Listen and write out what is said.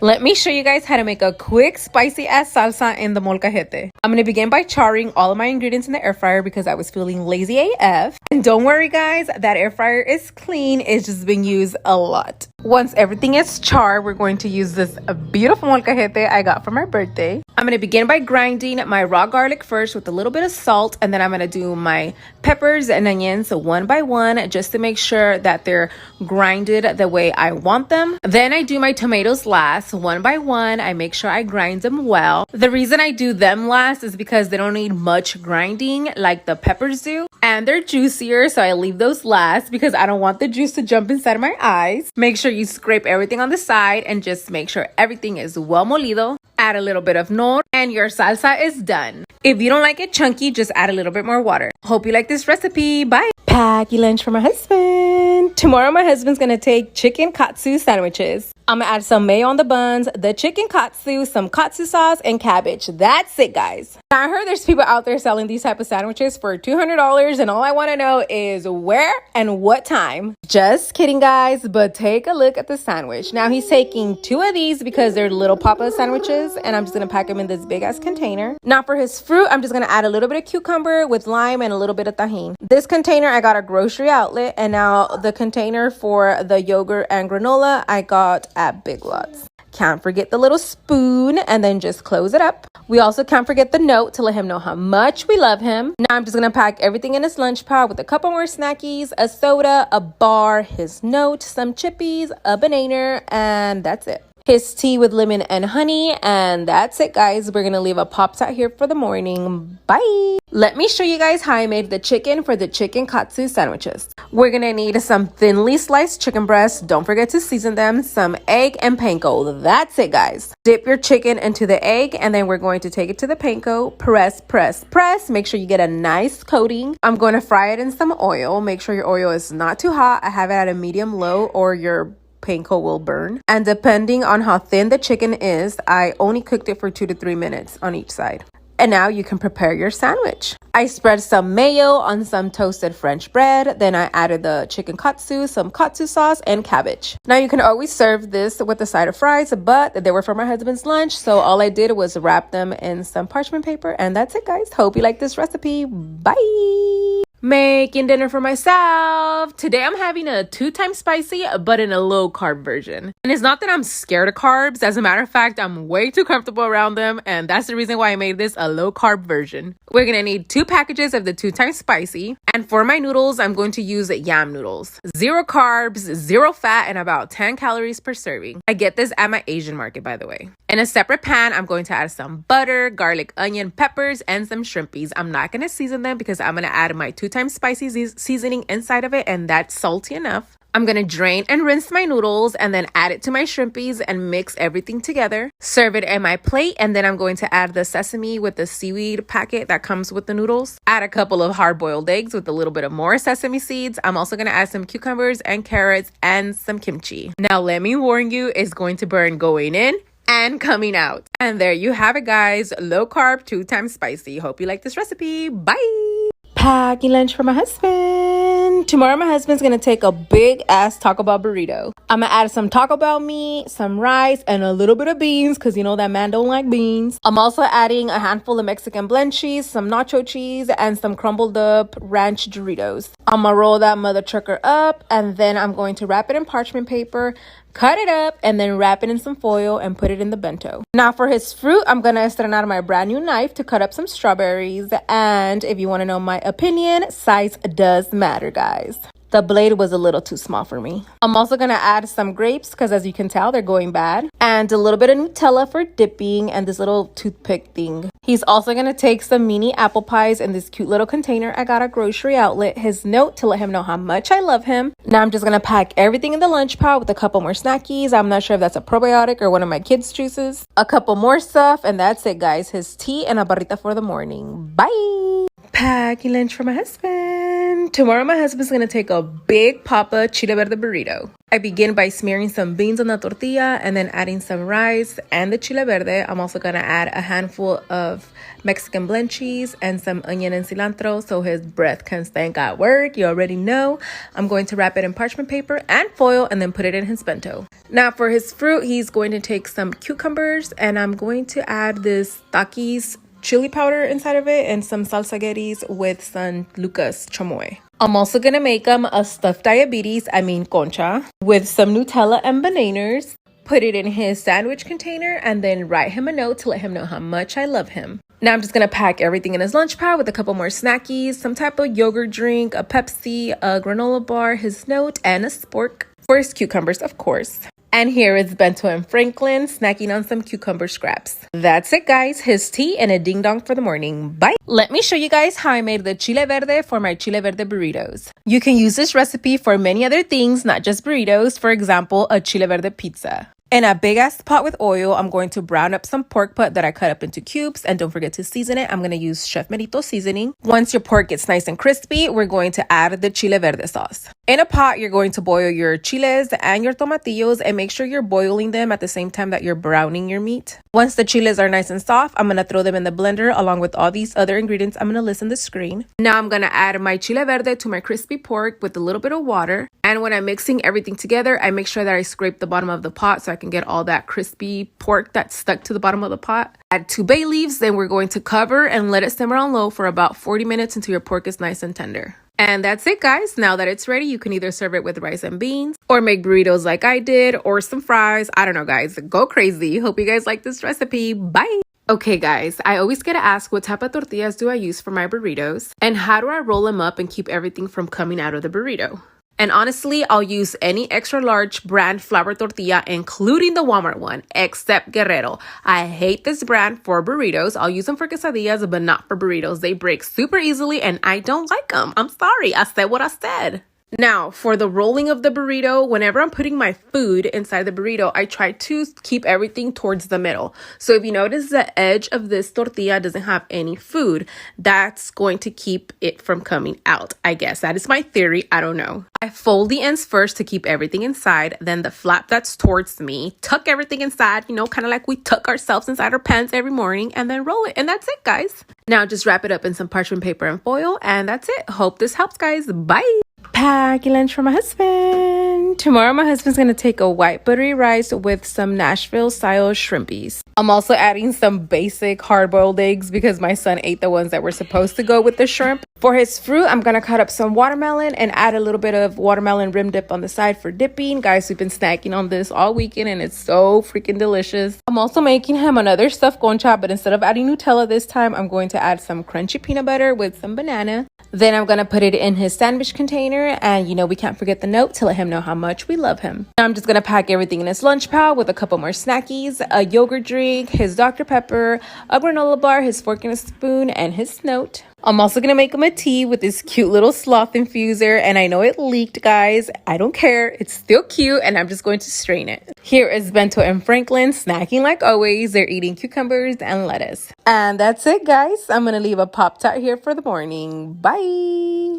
Let me show you guys how to make a quick spicy ass salsa in the molcajete. I'm going to begin by charring all of my ingredients in the air fryer because I was feeling lazy AF. And don't worry guys, that air fryer is clean. It's just been used a lot. Once everything is charred, we're going to use this beautiful molcajete I got for my birthday. I'm going to begin by grinding my raw garlic first with a little bit of salt, and then I'm going to do my peppers and onions one by one just to make sure that they're grinded the way I want them. Then I do my tomatoes last, one by one. I make sure I grind them well. The reason I do them last is because they don't need much grinding like the peppers do, and they're juicier, so I leave those last because I don't want the juice to jump inside of my eyes. Make sure you scrape everything on the side and just make sure everything is well molido. Add a little bit of nor and your salsa is done. If you don't like it chunky, just add a little bit more water. Hope you like this recipe. Bye. Packy lunch for my husband. Tomorrow my husband's gonna take chicken katsu sandwiches. I'm gonna add some mayo on the buns, the chicken katsu, some katsu sauce, and cabbage. That's it, guys. Now, I heard there's people out there selling these type of sandwiches for $200, and all I want to know is where and what time. Just kidding, guys, but take a look at the sandwich. Now, he's taking 2 of these because they're little papa sandwiches, and I'm just gonna pack them in this big ass container. Now, for his fruit, I'm just gonna add a little bit of cucumber with lime and a little bit of tahini. This container I got at grocery outlet, and now the container for the yogurt and granola I got at Big Lots. Can't forget the little spoon, and then just close it up. We also can't forget the note to let him know how much we love him. Now I'm just gonna pack everything in his lunch pod with a couple more snackies, a soda, a bar, his note, some chippies, a banana, and that's it. His tea with lemon and honey, and that's it, guys. We're gonna leave a Pop-Tart here for the morning. Bye. Let me show you guys how I made the chicken for the chicken katsu sandwiches. We're gonna need some thinly sliced chicken breasts. Don't forget to season them, some egg and panko. That's it, guys. Dip your chicken into the egg, and then we're going to take it to the panko. Press, press, press. Make sure you get a nice coating. I'm going to fry it in some oil. Make sure your oil is not too hot. I have it at a medium low, or your panko will burn. And depending on how thin the chicken is, I only cooked it for 2 to 3 minutes on each side. And now you can prepare your sandwich. I spread some mayo on some toasted French bread. Then I added the chicken katsu, some katsu sauce, and cabbage. Now you can always serve this with a side of fries, but they were for my husband's lunch, so all I did was wrap them in some parchment paper, and that's it, guys. Hope you like this recipe. Bye. Making dinner for myself. Today I'm having a 2-time spicy, but in a low carb version. And it's not that I'm scared of carbs. As a matter of fact, I'm way too comfortable around them, and that's the reason why I made this a low carb version. We're gonna need 2 packages of the 2-time spicy. And for my noodles, I'm going to use yam noodles. 0 carbs, 0 fat, and about 10 calories per serving. I get this at my Asian market, by the way. In a separate pan, I'm going to add some butter, garlic, onion, peppers, and some shrimpies. I'm not gonna season them because I'm gonna add my 2-time spicy seasoning inside of it, and that's salty enough. I'm gonna drain and rinse my noodles and then add it to my shrimpies and mix everything together. Serve it in my plate, and then I'm going to add the sesame with the seaweed packet that comes with the noodles. Add a couple of hard-boiled eggs with a little bit of more sesame seeds. I'm also gonna add some cucumbers and carrots and some kimchi. Now let me warn you, it's going to burn going in and coming out. And there you have it, guys. Low carb, 2-time spicy. Hope you like this recipe. Bye. Packing lunch for my husband. Tomorrow my husband's gonna take a big ass Taco Bell burrito. I'm gonna add some Taco Bell meat, some rice, and a little bit of beans because you know that man don't like beans. I'm also adding a handful of Mexican blend cheese, some nacho cheese, and some crumbled up ranch Doritos. I'm gonna roll that mother trucker up, and then I'm going to wrap it in parchment paper, cut it up, and then wrap it in some foil and put it in the bento. Now for his fruit, I'm gonna estrenar my brand new knife to cut up some strawberries. And if you want to know my opinion, size does matter, guys. The blade was a little too small for me. I'm also gonna add some grapes because as you can tell, they're going bad. And a little bit of Nutella for dipping and this little toothpick thing. He's also gonna take some mini apple pies in this cute little container I got at grocery outlet. His note to let him know how much I love him. Now I'm just gonna pack everything in the lunch pod with a couple more snackies. I'm not sure if that's a probiotic or one of my kids' juices. A couple more stuff, and that's it, guys. His tea and a barrita for the morning. Bye. Packing lunch for my husband. Tomorrow my husband's gonna take a big papa chile verde burrito. I begin by smearing some beans on the tortilla and then adding some rice and the chile verde. I'm also gonna add a handful of Mexican blend cheese and some onion and cilantro so his breath can stank at work. You already know. I'm going to wrap it in parchment paper and foil and then put it in his bento. Now for his fruit, he's going to take some cucumbers and I'm going to add this Takis chili powder inside of it and some salsagueris with San Lucas chamoy. I'm also gonna make him a stuffed concha, with some Nutella and bananas. Put it in his sandwich container and then write him a note to let him know how much I love him. Now I'm just gonna pack everything in his lunch pad with a couple more snackies, some type of yogurt drink, a Pepsi, a granola bar, his note, and a spork for his cucumbers, of course. And here is Bento and Franklin snacking on some cucumber scraps. That's it, guys. His tea and a ding dong for the morning. Bye. Let me show you guys how I made the chile verde for my chile verde burritos. You can use this recipe for many other things, not just burritos. For example, a chile verde pizza. In a big ass pot with oil, I'm going to brown up some pork butt that I cut up into cubes, and don't forget to season it. I'm going to use Chef Merito seasoning. Once your pork gets nice and crispy, we're going to add the chile verde sauce. In a pot, you're going to boil your chiles and your tomatillos and make sure you're boiling them at the same time that you're browning your meat. Once the chiles are nice and soft, I'm going to throw them in the blender along with all these other ingredients I'm going to list on the screen. Now I'm going to add my chile verde to my crispy pork with a little bit of water. And when I'm mixing everything together, I make sure that I scrape the bottom of the pot so I can get all that crispy pork that's stuck to the bottom of the pot. Add 2 bay leaves, then we're going to cover and let it simmer on low for about 40 minutes until your pork is nice and tender. And that's it, guys. Now that it's ready, you can either serve it with rice and beans or make burritos like I did or some fries. I don't know, guys. Go crazy. Hope you guys like this recipe. Bye. Okay, guys, I always get to ask what type of tortillas do I use for my burritos and how do I roll them up and keep everything from coming out of the burrito. And honestly, I'll use any extra large brand flour tortilla, including the Walmart one, except Guerrero. I hate this brand for burritos. I'll use them for quesadillas, but not for burritos. They break super easily and I don't like them. I'm sorry. I said what I said. Now, for the rolling of the burrito, whenever I'm putting my food inside the burrito, I try to keep everything towards the middle. So if you notice the edge of this tortilla doesn't have any food, that's going to keep it from coming out. I guess that is my theory. I don't know. I fold the ends first to keep everything inside. Then the flap that's towards me, tuck everything inside, you know, kind of like we tuck ourselves inside our pants every morning, and then roll it. And that's it, guys. Now just wrap it up in some parchment paper and foil. And that's it. Hope this helps, guys. Bye. Packing lunch for my husband. Tomorrow my husband's gonna take a white buttery rice with some Nashville style shrimpies. I'm also adding some basic hard-boiled eggs because my son ate the ones that were supposed to go with the shrimp. For his fruit, I'm gonna cut up some watermelon and add a little bit of watermelon rim dip on the side for dipping. Guys, we've been snacking on this all weekend and it's so freaking delicious. I'm also making him another stuffed concha, but instead of adding Nutella this time, I'm going to add some crunchy peanut butter with some banana. Then I'm gonna put it in his sandwich container, and you know we can't forget the note to let him know how much we love him. Now I'm just gonna pack everything in his lunch pad with a couple more snackies, a yogurt drink, his Dr. Pepper, a granola bar, his fork and a spoon, and his note. I'm also gonna make him a tea with this cute little sloth infuser, and I know it leaked, guys. I don't care. It's still cute, and I'm just going to strain it. Here is Bento and Franklin snacking like always. They're eating cucumbers and lettuce. And that's it, guys. I'm gonna leave a Pop-Tart here for the morning. Bye.